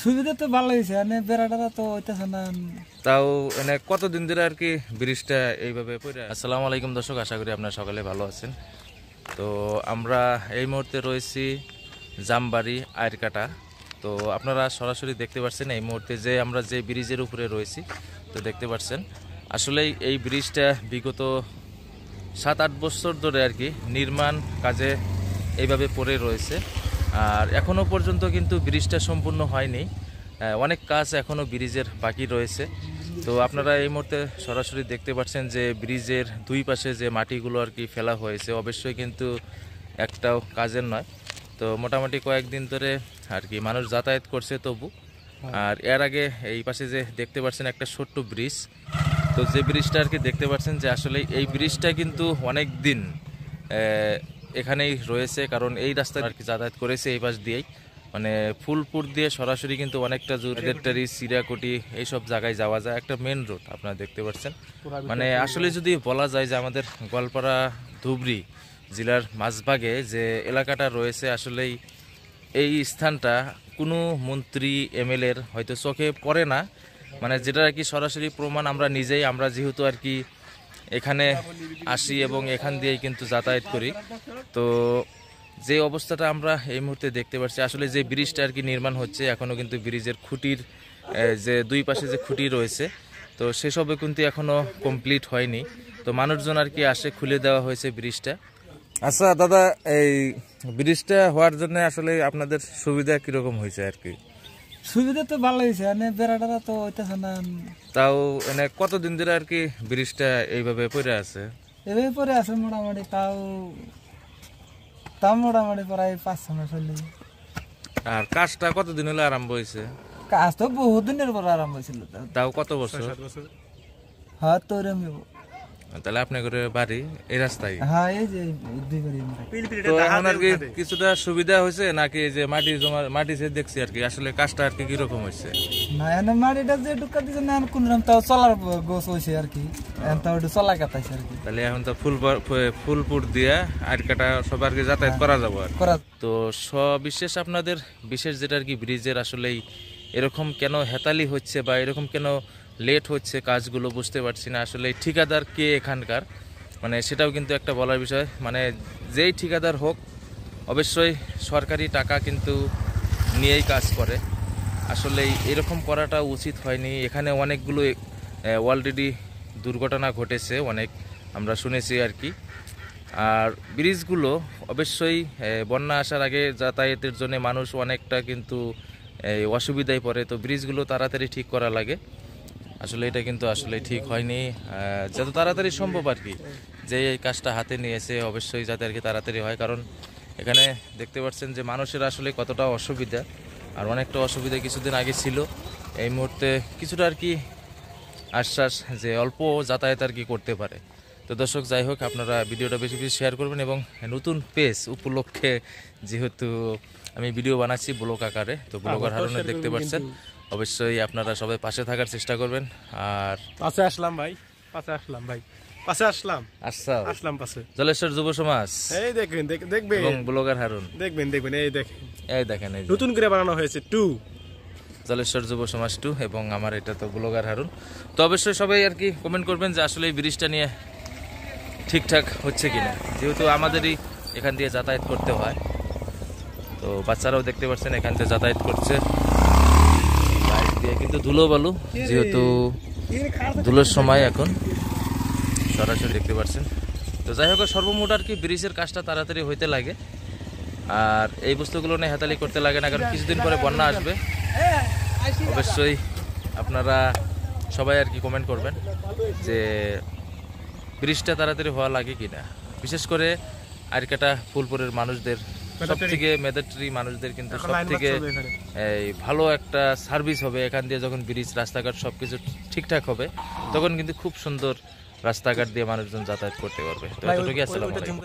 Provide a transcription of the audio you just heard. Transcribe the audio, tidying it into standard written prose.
সুবিধা তো ভালো হয়েছে, বেড়াটা তো হইতেছে না। তাও এনে কতদিন ধরে আর কি ব্রিজটা এইভাবে পড়ে। আসসালামু আলাইকুম দর্শক, আশা করি আপনারা সকালে ভালো আছেন। তো আমরা এই মুহূর্তে রয়েছি জামবাড়ি আয়রকাটা। তো আপনারা সরাসরি দেখতে পাচ্ছেন এই মুহূর্তে যে আমরা যে ব্রিজের উপরে রয়েছি। তো দেখতে পাচ্ছেন আসলে এই ব্রিজটা বিগত 7-8 বছর ধরে আর কি নির্মাণ কাজে এইভাবে পড়ে রয়েছে। আর এখনও পর্যন্ত কিন্তু ব্রিজটা সম্পূর্ণ হয়নি, অনেক কাজ এখনও ব্রিজের বাকি রয়েছে। তো আপনারা এই মুহূর্তে সরাসরি দেখতে পাচ্ছেন যে ব্রিজের দুই পাশে যে মাটিগুলো আর কি ফেলা হয়েছে, অবশ্যই কিন্তু একটাও কাজের নয়। তো মোটামুটি কয়েকদিন ধরে আর কি মানুষ যাতায়াত করছে তবু। আর এর আগে এই পাশে যে দেখতে পাচ্ছেন একটা ছোট্ট ব্রিজ, তো যে ব্রিজটা আর কি দেখতে পাচ্ছেন যে আসলে এই ব্রিজটা কিন্তু অনেক দিন এখানেই রয়েছে, কারণ এই রাস্তা আর কি যাতায়াত করেছে এই পাশ দিয়েই, মানে ফুলপুর দিয়ে সরাসরি কিন্তু অনেকটা জুরগেটটারি সিরাকুটি এইসব জায়গায় যাওয়া যায়, একটা মেন রোড আপনারা দেখতে পাচ্ছেন। মানে আসলে যদি বলা যায় যে আমাদের গোয়ালপাড়া ধুবড়ী জেলার মাঝভাগে যে এলাকাটা রয়েছে, আসলেই এই স্থানটা কোনো মন্ত্রী এমএলএর হয়তো চোখে পড়ে না, মানে যেটা আর কি সরাসরি প্রমাণ আমরা নিজেই, আমরা যেহেতু আর কি এখানে আসি এবং এখান দিয়েই কিন্তু যাতায়াত করি। তো যে অবস্থাটা আমরা এই মুহূর্তে দেখতে পাচ্ছি, আসলে যে ব্রিজটা আর কি নির্মাণ হচ্ছে, এখনও কিন্তু ব্রিজের খুঁটির যে দুই পাশে যে খুঁটি রয়েছে, তো সেসবে কিন্তু এখনও কমপ্লিট হয়নি। তো মানুষজন আর কি আসে, খুলে দেওয়া হয়েছে ব্রিজটা। আচ্ছা দাদা, এই ব্রিজটা হওয়ার জন্য আসলে আপনাদের সুবিধা কিরকম হয়েছে আর কি? সুবিধা তো ভালো হয়েছে, বেড়াটা তো হইতেছে না। তাও এনে কতদিন ধরে আর কি ব্রিজটা এইভাবে পড়ে আছে? এভাবে পরে আছে মোটামুটি, তাও তাও মোটামুটি প্রায় 5-6 মাস হইলে। আর কাজটা কতদিন হলে আরম্ভ হয়েছে? কাজ তো বহুত দিনের পর আরম্ভ হয়েছিল। তাও কত বছর? হ্যাঁ, তো তাহলে আপনি করে বাড়ি এই রাস্তায়? হ্যাঁ, এই যে তো এখন আর কি কিছুটা সুবিধা হয়েছে নাকি? যে মাটি জমা মাটি যে দেখছি আর কি, আসলে কাজটা আর কি কিরকম হয়েছে? না, এনে মাটিটা যে ঢুকা দিচ্ছে না, কোন রকম তাও চলার গোছ হয়েছে আর কি, তাও একটু চলা কাটাইছে আর কি। তাহলে এখন তো ফুলপুর দিয়ে আয়রকাটা সব আর কি যাতায়াত করা যাবো আর। তো সবিশেষ আপনাদের বিশেষ যেটা আর কি ব্রিজের আসলেই এরকম কেন হেতালি হচ্ছে বা এরকম কেন লেট হচ্ছে কাজগুলো বুঝতে পারছি না। আসলে ঠিকাদার কে এখানকার, মানে সেটাও কিন্তু একটা বলার বিষয়। মানে যেই ঠিকাদার হোক, অবশ্যই সরকারি টাকা কিন্তু নিয়েই কাজ করে। আসলে এরকম করাটা উচিত হয়নি। এখানে অনেকগুলো অলরেডি দুর্ঘটনা ঘটেছে, অনেক আমরা শুনেছি আর কি। আর ব্রিজগুলো অবশ্যই বন্যা আসার আগে যাতায়াতের জন্য মানুষ অনেকটা কিন্তু অসুবিধায় পড়ে। তো ব্রিজগুলো তাড়াতাড়ি ঠিক করা লাগে। আসলে এটা কিন্তু আসলে ঠিক হয়নি, যত তাড়াতাড়ি সম্ভব আর কি যে এই কাজটা হাতে নিয়েছে অবশ্যই যাতে আর কি তাড়াতাড়ি হয়। কারণ এখানে দেখতে পাচ্ছেন যে মানুষের আসলে কতটা অসুবিধা, আর অনেকটা অসুবিধা কিছুদিন আগে ছিল। এই মুহূর্তে কিছুটা আর কি আশ্বাস যে অল্প যাতায়াত আর কি করতে পারে। তো দর্শক, যাই হোক, আপনারা ভিডিওটা বেশি বেশি শেয়ার করবেন এবং নতুন পেজ উপলক্ষে যেহেতু আমি ভিডিও বানাচ্ছি ব্লগ আকারে, তো ব্লগার হারুনের দেখতে পাচ্ছেন, অবশ্যই আপনারা সবাই পাশে থাকার চেষ্টা করবেন। আর পাশে আসলাম ভাই, জলেশ্বর যুব সমাজ এই দেখবেন এবং ব্লগার হারুন দেখবেন এই দেখেন নতুন করে বানানো হয়েছে 2 জলেশ্বর যুব সমাজ 2 এবং আমার এটা তো ব্লগার হারুন। তো অবশ্যই সবাই আর কি কমেন্ট করবেন যে আসলে এই ব্রিজটা নিয়ে ঠিকঠাক হচ্ছে কিনা, যেহেতু আমাদেরই এখান দিয়ে যাতায়াত করতে হয়। তো বাচ্চারাও দেখতে পাচ্ছেন এখান থেকে যাতায়াত করছে বাইক দিয়ে, কিন্তু ধুলো বালু, যেহেতু ধুলোর সময় এখন সরাসরি দেখতে পাচ্ছেন। তো যাই হোক, সর্বমোট আর কি ব্রিজের কাজটা তাড়াতাড়ি হইতে লাগে, আর এই বস্তুগুলো নিয়ে হেতালি করতে লাগে না, কারণ কিছুদিন পরে বন্যা আসবে। অবশ্যই আপনারা সবাই আর কি কমেন্ট করবেন যে ব্রিজটা তাড়াতাড়ি হওয়া লাগে কিনা, বিশেষ করে আয়রকাটা ফুলপুরের মানুষদের, সব থেকে মেধাট্রি মানুষদের কিন্তু সব থেকে এই ভালো একটা সার্ভিস হবে এখান দিয়ে। যখন ব্রিজ রাস্তাঘাট সবকিছু ঠিকঠাক হবে, তখন কিন্তু খুব সুন্দর রাস্তাঘাট দিয়ে মানুষজন যাতায়াত করতে পারবে। তো এতটুকুই। আসসালামু আলাইকুম।